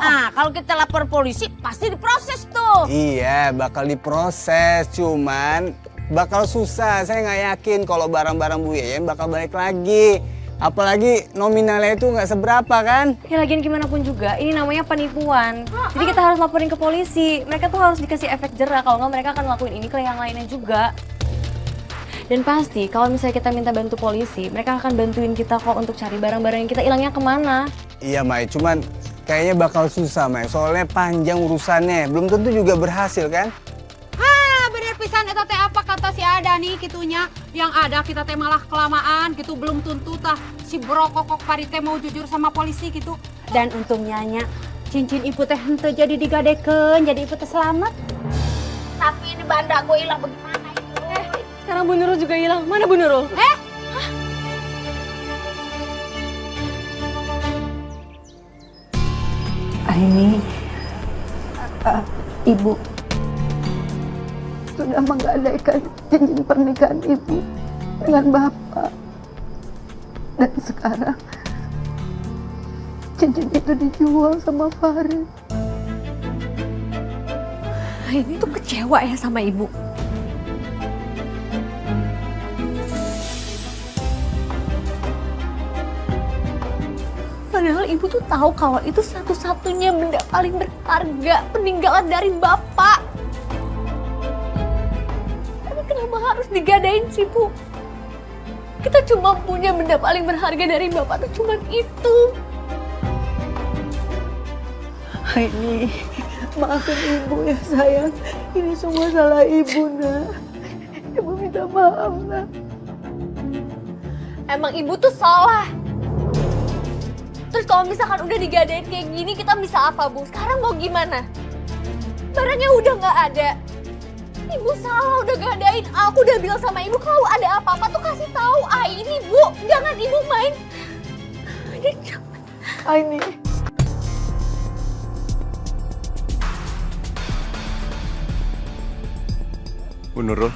Nah, kalau kita lapor polisi pasti diproses tuh. Iya, bakal diproses. Cuman bakal susah. Saya nggak yakin kalau barang-barang Bu Yeye bakal balik lagi. Apalagi nominalnya itu nggak seberapa kan? Ya lagian gimana pun juga, ini namanya penipuan. Jadi kita harus laporin ke polisi. Mereka tuh harus dikasih efek jera, kalau nggak mereka akan ngelakuin ini ke yang lainnya juga. Dan pasti kalau misalnya kita minta bantu polisi, mereka akan bantuin kita kok untuk cari barang-barang yang kita hilangnya kemana. Iya, Mai. Cuman kayaknya bakal susah, Mai. Soalnya panjang urusannya. Belum tentu juga berhasil kan? Bener pisan eta teh apa kata si Ada nih kitunya. Yang ada kita teh malah kelamaan gitu belum tentu tah si brokokok parite mau jujur sama polisi gitu. Dan untungnya nya cincin ibu teh henteu jadi digadekeun jadi ibu teh selamat. Tapi ini banda gue hilang bagaimana itu? Sekarang Bu Nurul juga hilang. Mana Bu Nurul? Aini, Ibu sudah menggadaikan cincin pernikahan Ibu dengan Bapak. Dan sekarang cincin itu dijual sama Farid. Ini tuh kecewa ya sama Ibu. Padahal Ibu tuh tahu kalau itu satu-satunya benda paling berharga peninggalan dari Bapak. Tapi kenapa harus digadain sih, Bu? Kita cuma punya benda paling berharga dari Bapak tuh cuma itu. Aini, maafin Ibu ya sayang. Ini semua salah Ibu, Nak. Ibu minta maaf, Nak. Emang Ibu tuh salah. Terus kalau misalkan udah digadain kayak gini, kita bisa apa, Bu? Sekarang mau gimana? Barangnya udah nggak ada. Ibu salah udah gadain. Aku udah bilang sama Ibu kalau ada apa-apa tuh kasih tahu. Ini, Bu. Jangan Ibu main. Jangan. Aini. Bu Nurul.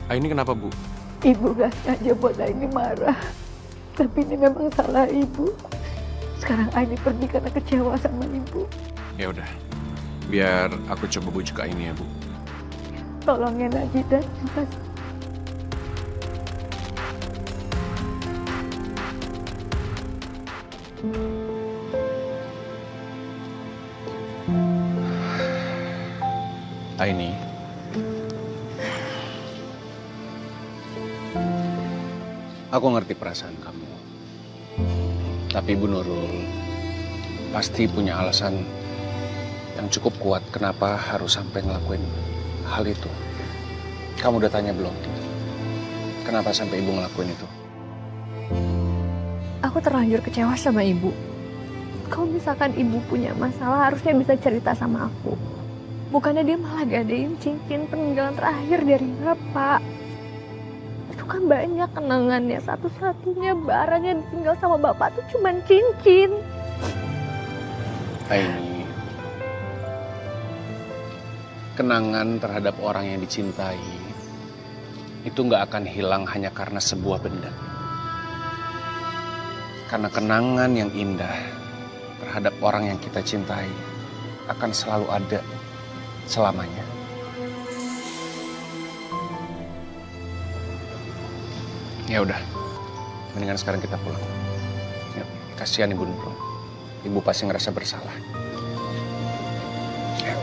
Ini kenapa, Bu? Ibu gak sengaja buat Aini marah. Tapi ini memang salah Ibu. Sekarang Aini pergi karena kecewa sama Ibu. Ya udah. Biar aku coba bujuk ini ya, Bu. Tolongin aja dan kasih. Aini. Aku ngerti perasaan kamu. Tapi Bu Nurul pasti punya alasan yang cukup kuat kenapa harus sampai ngelakuin hal itu. Kamu udah tanya belum? Kenapa sampai Ibu ngelakuin itu? Aku terlanjur kecewa sama Ibu. Kalau misalkan Ibu punya masalah, harusnya bisa cerita sama aku. Bukannya dia malah gadain cincin peninggalan terakhir dari Bapak. Itu kan banyak kenangannya. Satu-satunya barang yang ditinggal sama Bapak tuh cuma cincin. Aini, kenangan terhadap orang yang dicintai itu nggak akan hilang hanya karena sebuah benda. Karena kenangan yang indah terhadap orang yang kita cintai akan selalu ada selamanya. Ya udah, mendingan sekarang kita pulang. Yuk, kasihan Ibu Nurul. Ibu pasti ngerasa bersalah. Yuk.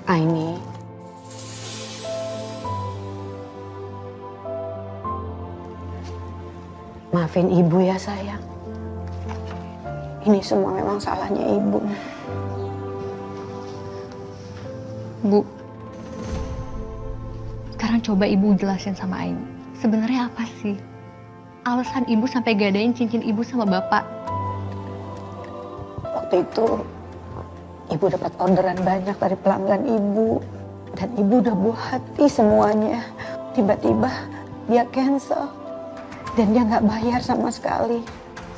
Aini. Maafin Ibu ya sayang. Ini semua memang salahnya Ibu. Bu, sekarang coba Ibu jelasin sama Aini. Sebenarnya apa sih alasan Ibu sampai gadain cincin Ibu sama Bapak? Waktu itu Ibu dapat orderan banyak dari pelanggan Ibu. Dan Ibu udah buah hati semuanya. Tiba-tiba dia cancel. Dan dia nggak bayar sama sekali.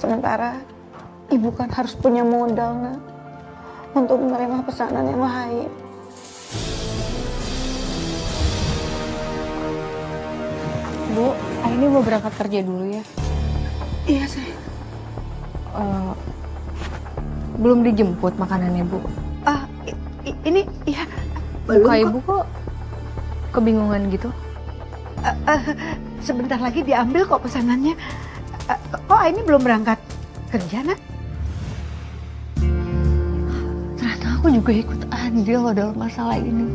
Sementara ibu kan harus punya modal, nak, untuk menerima pesanan yang lain. Bu, Aini mau berangkat kerja dulu ya. Iya, sayang. Belum dijemput makanannya, Bu. Ini, ya. Muka ibu kok kebingungan gitu? Sebentar lagi diambil kok pesanannya. Kok ini belum berangkat kerja, nak? Ternyata aku juga ikut andil loh dalam masalah ini.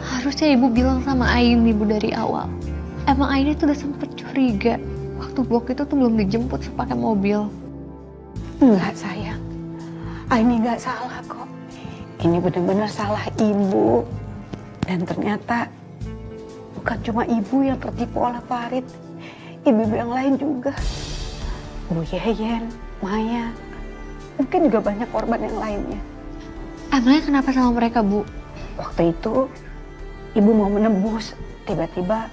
Harusnya ibu bilang sama Aini, Bu, dari awal. Emang Aini tuh udah sempet curiga waktu Bok itu tuh belum dijemput sepakai mobil. Enggak, sayang. Aini nggak salah kok. Ini benar-benar salah ibu. Dan ternyata bukan cuma ibu yang tertipu oleh Farid. Ibu-ibu yang lain juga. Bu Yeyen, Maya. Mungkin juga banyak korban yang lainnya. Emangnya kenapa sama mereka, Bu? Waktu itu ibu mau menembus. Tiba-tiba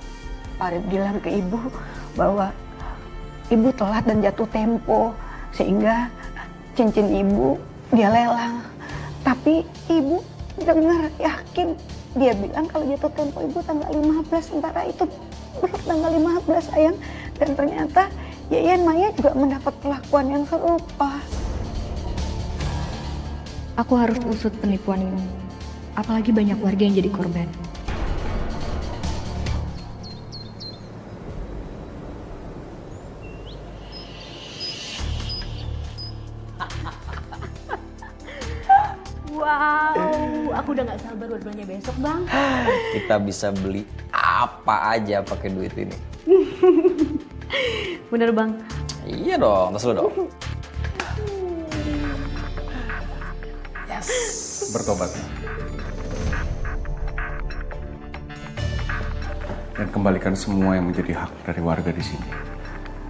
Farid bilang ke ibu bahwa ibu telat dan jatuh tempo. Sehingga cincin ibu dia lelang. Tapi ibu dengar, yakin. Dia bilang kalau jatuh tempo ibu tanggal 15. Sementara itu belum tanggal 15, sayang. Dan ternyata Yeyen Maya juga mendapat perlakuan yang serupa. Aku harus usut penipuan ini. Apalagi banyak warga yang jadi korban. Wow, aku udah gak sabar buat belanja besok, Bang. Kita bisa beli apa aja pakai duit ini. Bener, Bang. Iya dong, tes lu dong. Yes. Bertobat. Dan kembalikan semua yang menjadi hak dari warga di sini.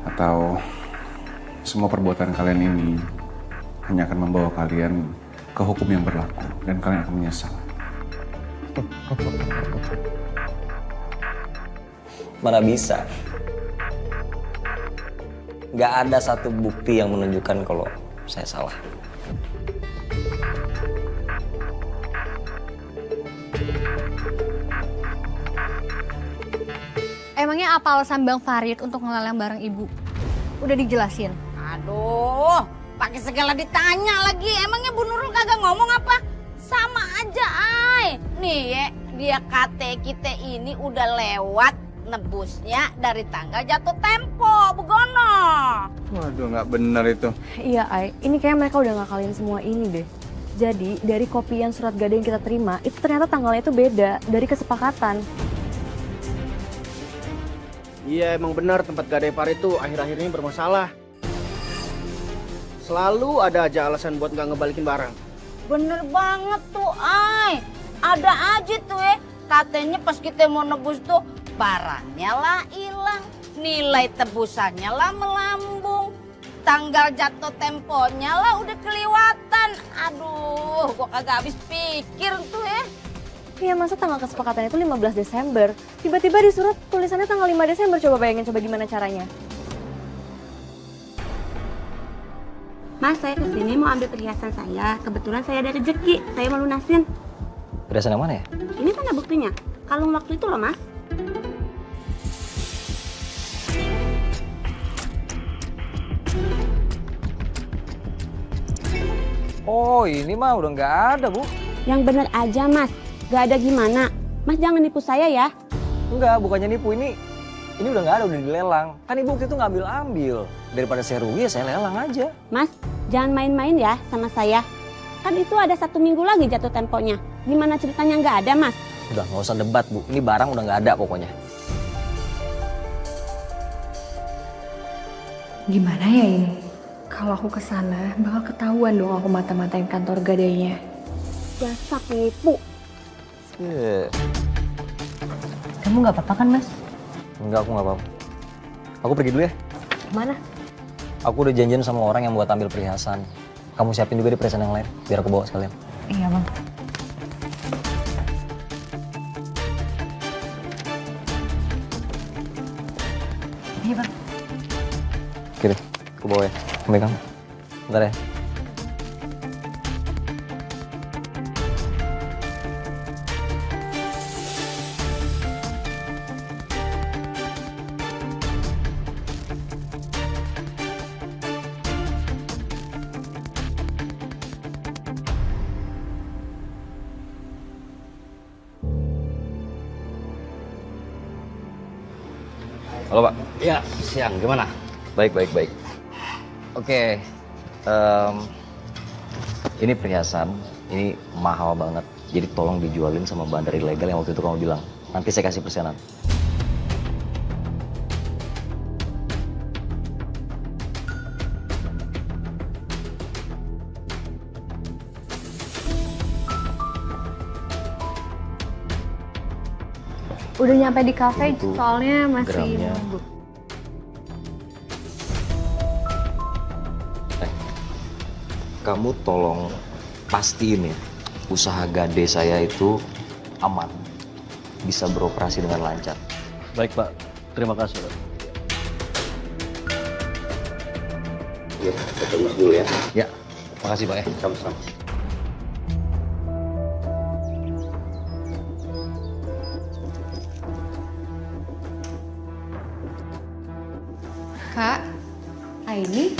Atau semua perbuatan kalian ini hanya akan membawa kalian ke hukum yang berlaku dan kalian akan menyesal. Mana bisa? Gak ada satu bukti yang menunjukkan kalau saya salah. Emangnya apa alasan Bang Farid untuk ngelelang barang ibu? Udah dijelasin. Aduh, pakai segala ditanya lagi. Emangnya Bu Nurul kagak ngomong apa? Sama aja, ay. Nih ya, dia kata kita ini udah lewat nebusnya dari tanggal jatuh tempo, Begono. Waduh, nggak bener itu. Iya, Ai. Ini kayak mereka udah ngakalin semua ini deh. Jadi, dari kopian surat gadai yang kita terima, itu ternyata tanggalnya itu beda dari kesepakatan. Iya, emang benar tempat gadai Farid itu akhir-akhir ini bermasalah. Selalu ada aja alasan buat nggak ngebalikin barang. Bener banget tuh, ay. Ada aja tuh katanya pas kita mau nebus tuh barangnya lah hilang, nilai tebusannya lah melambung, tanggal jatuh temponya lah udah keliwatan. Aduh, gua kagak habis pikir tuh Iya, masa tanggal kesepakatan itu 15 Desember. Tiba-tiba di surat tulisannya tanggal 5 Desember. Coba bayangin, coba gimana caranya. Mas, saya kesini mau ambil perhiasan saya. Kebetulan saya ada rezeki, saya mau lunasin. Perhiasan yang mana ya? Ini mana buktinya? Kalung waktu itu loh, Mas. Oh, ini mah udah nggak ada, Bu. Yang bener aja, Mas. Gak ada gimana. Mas jangan nipu saya ya. Enggak, bukannya nipu. Ini udah nggak ada, udah dilelang. Kan ibu waktu itu ngambil-ambil. Daripada saya rugi, ya saya lelang aja. Mas, jangan main-main ya sama saya. Kan itu ada 1 minggu lagi jatuh temponya. Gimana ceritanya nggak ada, Mas? Udah, nggak usah debat, Bu. Ini barang udah nggak ada pokoknya. Gimana ya ini? Kalau aku kesana, bakal ketahuan dong aku mata-matain kantor gadainya. Dasar nipu. Kamu nggak apa-apa kan, Mas? Enggak, aku nggak apa-apa. Aku pergi dulu ya. Mana? Aku udah janjian sama orang yang buat ambil perhiasan. Kamu siapin juga di perhiasan yang lain, biar aku bawa sekalian. Iya, Bang. Iya bang. Oke deh, aku bawa ya. Aku megang. Bentar ya. Halo Pak. Ya, siang. Gimana? Baik. Oke, ini perhiasan, ini mahal banget. Jadi tolong dijualin sama bandar ilegal yang waktu itu kamu bilang. Nanti saya kasih persenan. Udah nyampe di kafe, Itu soalnya masih gramnya. nunggu. Kamu tolong pastiin ya, usaha gade saya itu aman, bisa beroperasi dengan lancar. Baik, Pak. Terima kasih, Pak. Ya, kita tunggu dulu ya. Ya, makasih Pak ya. Sama-sama. Kak, Aini,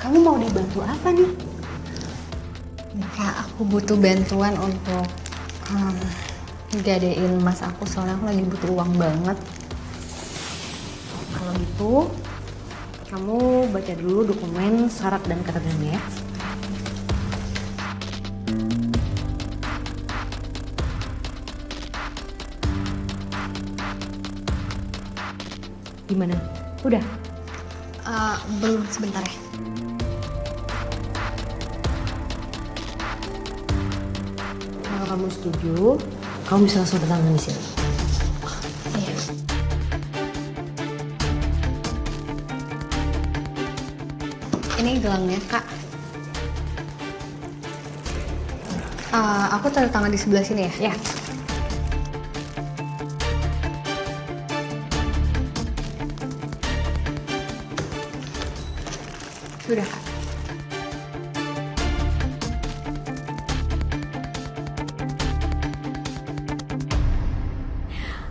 kamu mau dibantu apa nih? Kak, aku butuh bantuan untuk gadein mas aku soalnya aku lagi butuh uang banget. Kalau gitu, kamu baca dulu dokumen syarat dan ketentuannya ya. Gimana? Udah? Belum, sebentar ya. Kalau kamu setuju, kamu bisa langsung tangan di sini. Iya. Ini gelangnya, Kak. Aku tanda tangan di sebelah sini ya? Ya. Sudah, Kak.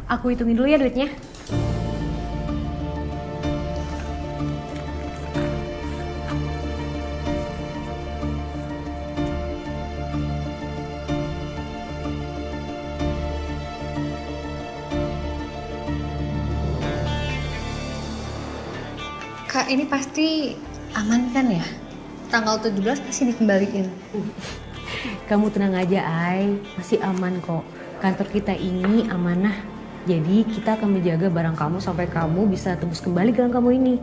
Aku hitungin dulu ya duitnya. Kak, ini pasti aman kan ya? Tanggal 17 pasti dikembaliin. Kamu tenang aja, Ai. Masih aman kok. Kantor kita ini amanah. Jadi kita akan menjaga barang kamu sampai kamu bisa tembus kembali gelang kamu ini.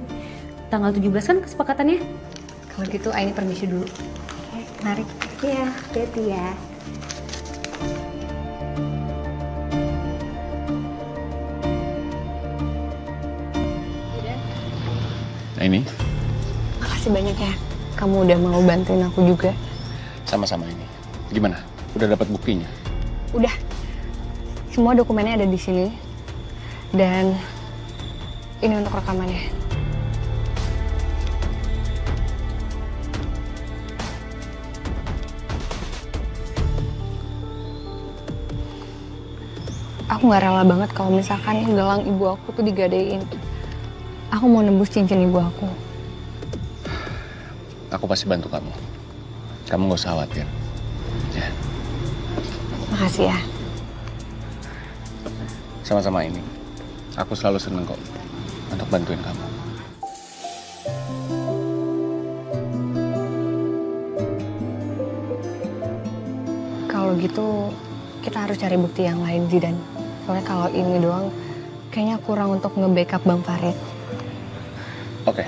Tanggal 17 kan kesepakatannya? Kalau gitu, Aini permisi dulu. Mari. Iya, hati-hati ya. Nah ini, Makasih banyak ya. Kamu udah mau bantuin aku juga. sama-sama ini. Gimana? Udah dapat buktinya? Udah. Semua dokumennya ada di sini. Dan ini untuk rekamannya. Aku gak rela banget kalau misalkan gelang ibu aku tuh digadein. Aku mau nembus cincin ibu aku. Aku pasti bantu kamu. Kamu gak usah khawatir. Ya, Makasih ya. sama-sama ini. Aku selalu seneng kok untuk bantuin kamu. Kalau gitu kita harus cari bukti yang lain, Zidan. Soalnya kalau ini doang kayaknya kurang untuk nge-backup Bang Farid. Oke,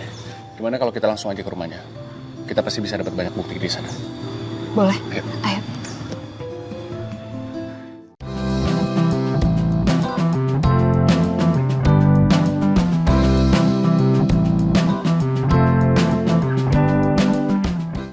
gimana kalau kita langsung aja ke rumahnya? Kita pasti bisa dapat banyak bukti di sana. Boleh? Ayo. Ayo.